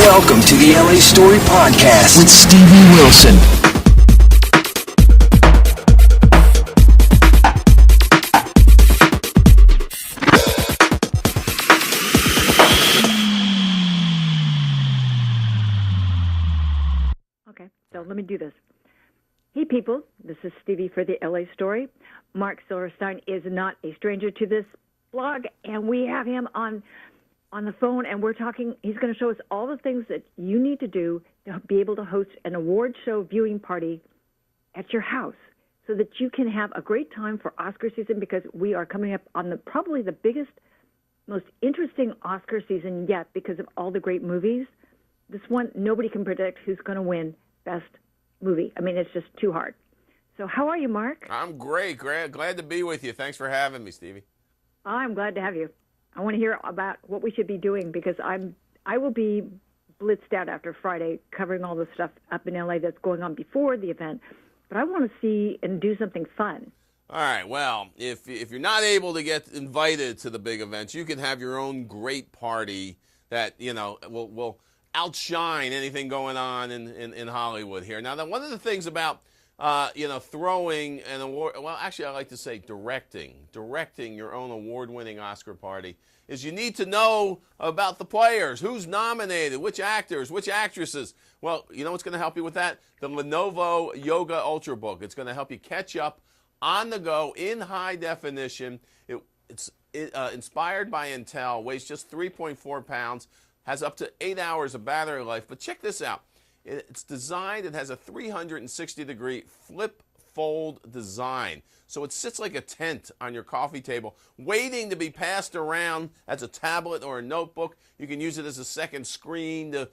Welcome to the LA Story Podcast with Stevie Wilson. Okay, so let me do this. Hey, people, this is Stevie for the LA Story. Mark Silverstein is not a stranger to this blog, and we have him on the phone, and we're talking. He's going to show us all the things that you need to do to be able to host an award show viewing party at your house so that you can have a great time for Oscar season, because we are coming up on probably the biggest, most interesting Oscar season yet because of all the great movies. This one, nobody can predict who's going to win Best Movie. I mean, it's just too hard. So how are you, Mark? I'm great. Glad to be with you. Thanks for having me, Stevie. I'm glad to have you. I want to hear about what we should be doing, because I will be blitzed out after Friday covering all the stuff up in LA that's going on before the event. But I want to see and do something fun. All right. Well, if you're not able to get invited to the big events, you can have your own great party that, you know, will outshine anything going on in Hollywood here. Now, one of the things about throwing an award, well, actually, I like to say directing your own award-winning Oscar party, is you need to know about the players, who's nominated, which actors, which actresses. Well, you know what's going to help you with that? The Lenovo Yoga Ultrabook. It's going to help you catch up on the go in high definition. It's inspired by Intel, weighs just 3.4 pounds, has up to 8 hours of battery life. But check this out. It's designed, it has a 360-degree flip fold design. So it sits like a tent on your coffee table, waiting to be passed around as a tablet or a notebook. You can use it as a second screen to,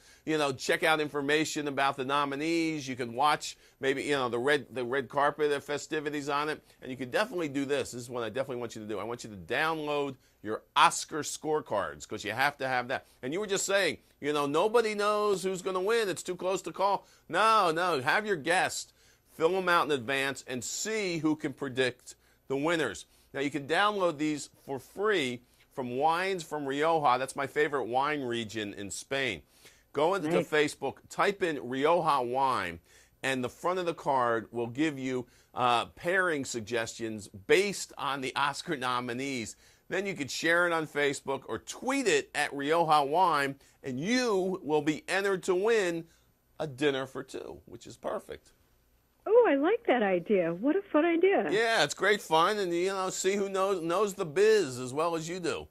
check out information about the nominees. You can watch maybe, the red carpet festivities on it. And you can definitely do this. This is what I definitely want you to do. I want you to download your Oscar scorecards, because you have to have that. And you were just saying, nobody knows who's going to win. It's too close to call. No, have your guest fill them out in advance and see who can predict the winners. Now, you can download these for free from Wines from Rioja. That's my favorite wine region in Spain. Go into Facebook, type in Rioja wine, and the front of the card will give you pairing suggestions based on the Oscar nominees. Then you could share it on Facebook or tweet it at Rioja Wine, and you will be entered to win a dinner for two, which is perfect. Oh, I like that idea. What a fun idea. Yeah, it's great fun, and, see who knows the biz as well as you do.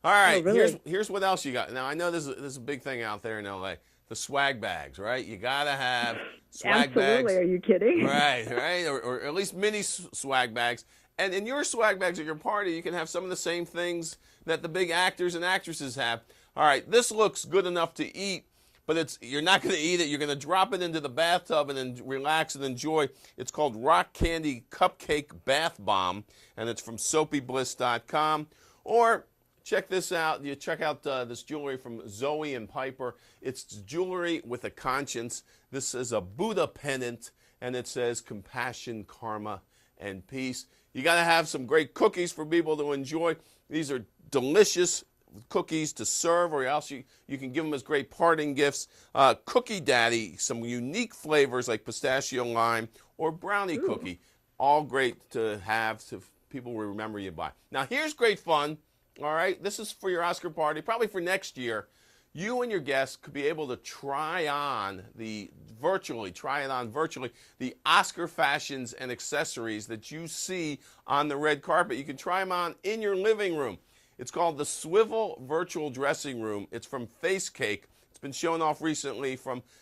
All right, really? here's what else you got. Now, I know this is a big thing out there in L.A., the swag bags, right? You got to have swag bags. Absolutely, are you kidding? Right, or at least mini swag bags. And in your swag bags at your party, you can have some of the same things that the big actors and actresses have. All right, this looks good enough to eat, but you're not going to eat it. You're going to drop it into the bathtub and then relax and enjoy. It's called Rock Candy Cupcake Bath Bomb, and it's from SoapyBliss.com. Or check this out. You check out this jewelry from Zoe and Piper. It's jewelry with a conscience. This is a Buddha pendant, and it says compassion, karma, and peace. You got to have some great cookies for people to enjoy. These are delicious cookies to serve, or else you can give them as great parting gifts. Cookie Daddy, some unique flavors like pistachio lime or brownie cookie. All great to have, so people will remember you by. Now, here's great fun. All right, this is for your Oscar party, probably for next year. You and your guests could be able to try it on virtually, the Oscar fashions and accessories that you see on the red carpet. You can try them on in your living room. It's called the Swivel Virtual Dressing Room. It's from Face Cake. It's been shown off recently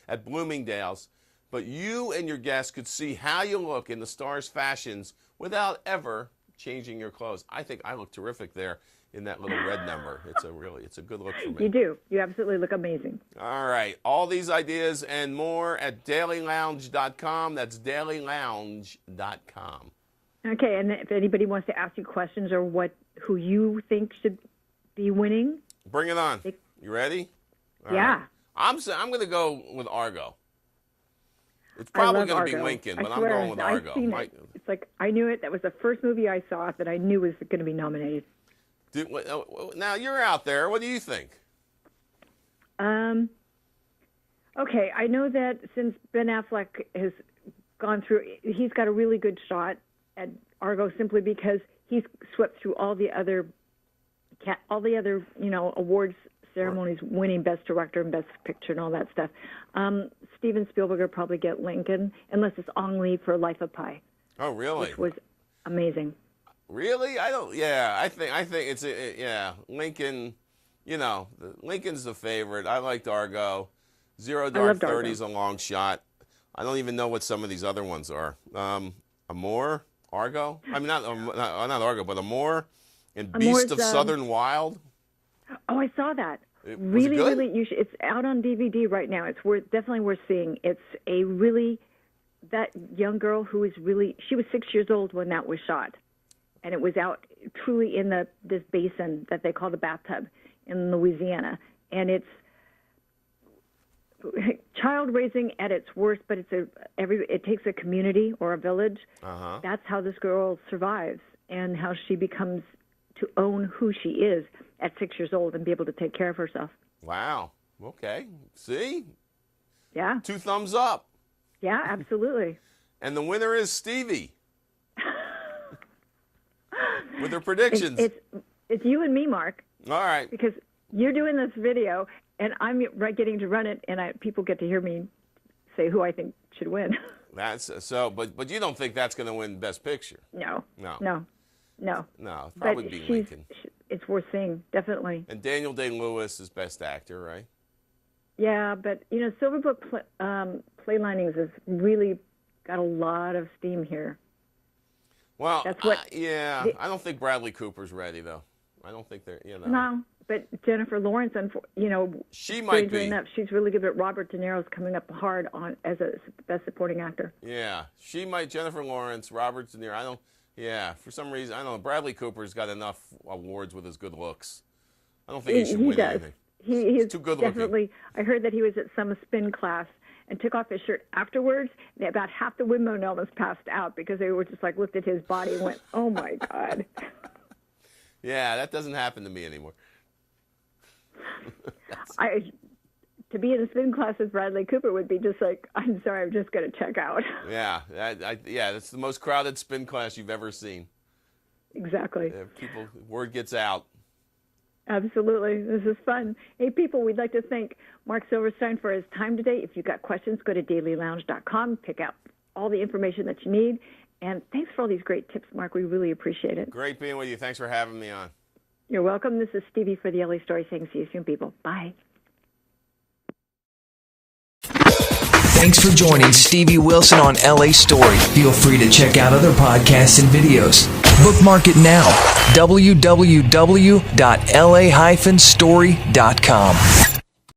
at Bloomingdale's. But you and your guests could see how you look in the star's fashions without ever changing your clothes. I think I look terrific there in that little red number. It's a good look for me. You do. You absolutely look amazing. All right. All these ideas and more at dailylounge.com. That's dailylounge.com. Okay, and if anybody wants to ask you questions or who you think should be winning, bring it on. You ready? All yeah. Right. I'm going to go with Argo. It's probably going to be Lincoln, but I'm going with Argo. It's like I knew it. That was the first movie I saw that I knew was going to be nominated. Now you're out there. What do you think? Okay, I know that since Ben Affleck has gone through, he's got a really good shot at Argo simply because he's swept through all the other awards ceremonies, winning Best Director and Best Picture and all that stuff. Steven Spielberg will probably get Lincoln, unless it's Ang Lee for Life of Pi. Oh, really? Which was amazing. Really? I don't. Yeah, I think it's Lincoln. Lincoln's the favorite. I liked Argo. Zero Dark 30 is a long shot. I don't even know what some of these other ones are. Amor, Argo. I mean, not Argo, but Amor and Beast of Southern Wild. Oh, I saw that. Was really, it good? really. It's out on DVD right now. It's definitely worth seeing. It's a really that young girl who is really. She was 6 years old when that was shot, and it was out truly in this basin that they call the bathtub in Louisiana, and it's child raising at its worst. But it takes a community or a village. Uh-huh. That's how this girl survives and how she becomes to own who she is at 6 years old and be able to take care of herself. Wow. Okay. See? Yeah. 2 thumbs up. Yeah, absolutely. And the winner is Stevie. With her predictions. It's you and me, Mark, All right. because you're doing this video and I'm getting to run it, and people get to hear me say who I think should win. That's so. But you don't think that's going to win Best Picture? No. No. No. No. No. Probably But be Lincoln. It's worth seeing, definitely. And Daniel Day-Lewis is Best Actor, right? Yeah, but Silver Book Playlinings has really got a lot of steam here. Well, That's what I don't think Bradley Cooper's ready though. I don't think they're. No, but Jennifer Lawrence, She might strangely be. enough, she's really good. But Robert De Niro's coming up hard as a Best Supporting Actor. Yeah, she might. Jennifer Lawrence, Robert De Niro. I don't. Yeah, for some reason, I don't know. Bradley Cooper's got enough awards with his good looks. I don't think he should win does. anything. He's too good definitely. I heard that he was at some spin class and took off his shirt afterwards. About half the women almost passed out because they were just like looked at his body and went, "Oh my God." Yeah, that doesn't happen to me anymore. To be in a spin class with Bradley Cooper would be just like, I'm sorry, I'm just going to check out. Yeah, that's the most crowded spin class you've ever seen. Exactly. Word gets out. Absolutely. This is fun. Hey, people, we'd like to thank Mark Silverstein for his time today. If you've got questions, go to dailylounge.com, pick out all the information that you need. And thanks for all these great tips, Mark. We really appreciate it. Great being with you. Thanks for having me on. You're welcome. This is Stevie for the LA Story saying see you soon, people. Bye. Thanks for joining Stevie Wilson on LA Story. Feel free to check out other podcasts and videos. Bookmark it now. www.la-story.com.